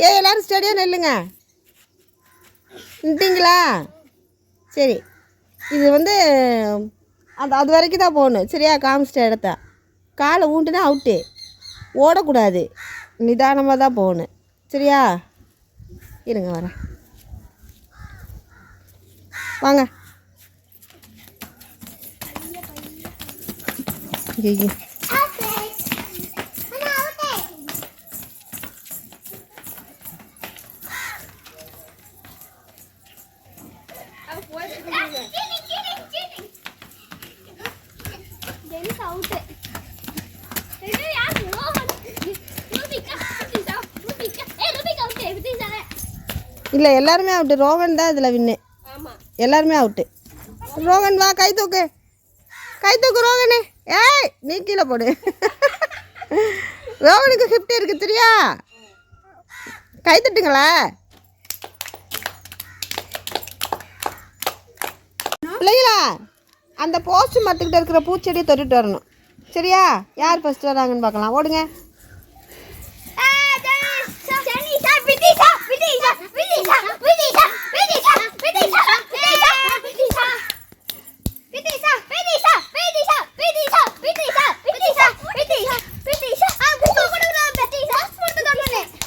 எல்லாரும் ஸ்டடியாக நெல்லுங்க. நின்ட்டிங்களா? சரி, இது வந்து அது வரைக்கும் தான் போகணும். சரியா? காமிச்சிட்ட இடத்த காலை ஊண்டுனா அவுட்டு. ஓடக்கூடாது, நிதானமாக தான் போகணும். சரியா? இருங்க வரேன், வாங்க. ஐயோ இல்லை, எல்லாருமே அவுட்டு. ரோகன் தான் இதில் வின்னு. எல்லாருமே அவுட்டு. ரோகன் வா, கை தூக்கு, கை தூக்கு ரோகனு. ஏய், நீ கீழே போடு. ரோகனுக்கு 50 இருக்குது சரியா? கை தட்டுங்களா? இல்லைங்களா? அந்த போஸ்ட் மரத்துக்கிட்ட இருக்கிற பூச்செடியை தொட்டுட்டு வரணும். சரியா? யார் ஃபஸ்ட்டு வராங்கன்னு பார்க்கலாம். ஓடுங்க.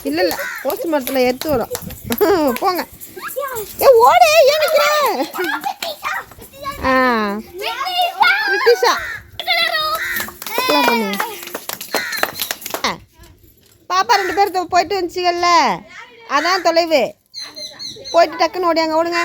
இல்லை இல்லை, போஸ்ட் மரத்தில் எடுத்து வரும். போங்க. ஏ ஓடு, ஏன் நிற்கிற? பிரிட்டிஷா பாப்பா 2 பேர் போயிட்டு வந்துச்சுங்கல்ல, அதான் தொலைவு. போயிட்டு டக்குன்னு ஓடியாங்க. ஓடுங்க.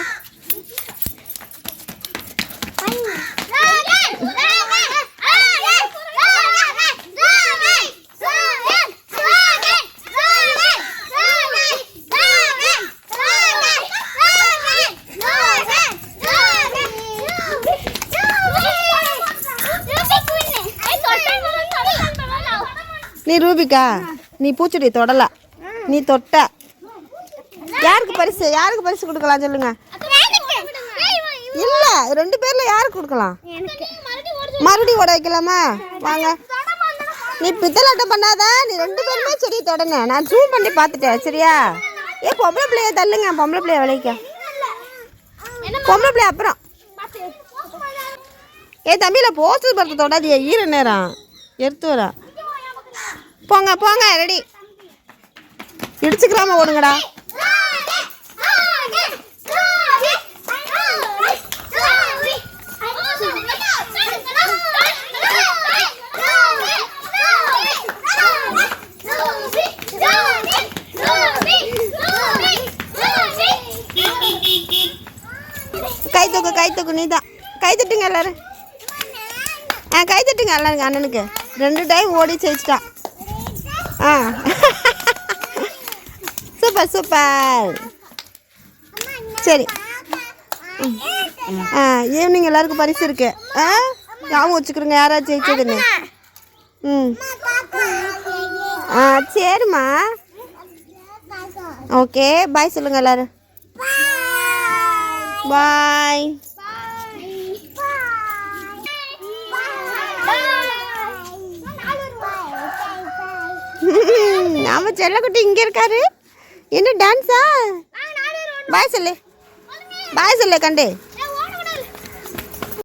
நீ ரூபிகா, நீ பூச்செடி தொடலாம். நீ தொட்ட. யாருக்கு பரிசு? யாருக்கு பரிசு கொடுக்கலாம் சொல்லுங்க. இல்லை, 2 பேரில் யாருக்கு கொடுக்கலாம்? மறுபடியும் ஓட வைக்கலாமா? வாங்க. நீ பித்தலாட்டம் பண்ணாத. நீ 2 பேருமே செடி தொடங்க. நான் ஜூம் பண்ணி பார்த்துட்டேன். சரியா? ஏ பொம்பளை பிள்ளைய தள்ளுங்க. பொம்பளை பிள்ளைய விளைக்க. பொம்பளை பிள்ளைய அப்புறம். ஏ தம்பியில் போஸ்டர் படத்தை தொடாதியா, ஈர நேரம் எடுத்து வரா. போங்க போங்க, ரெடி. இடிச்சுக்கிறாம ஓடுங்கடா. கை தூக்கு, கை தூக்கு. நீ தான் கை தட்டுங்க எல்லாரும். கை தட்டுங்க எல்லாருங்க. அண்ணனுக்கு 2 டைம் ஓடி ஜெயிச்சிட்டான். Super super. சரி, ஈவினிங் எல்லாருக்கும் பரிசு இருக்கு. ஞாபகம் வச்சுக்கிறோங்க யாராவது ஜெயிச்சதுன்னு. சரிம்மா. ஓகே, பாய் சொல்லுங்க எல்லாரும். பாய். நம்ம செல்லக்குட்டி இங்கே இருக்காரு. என்ன டான்ஸா? பாய் சொல்லு, பாய் சொல்லு கண்டு.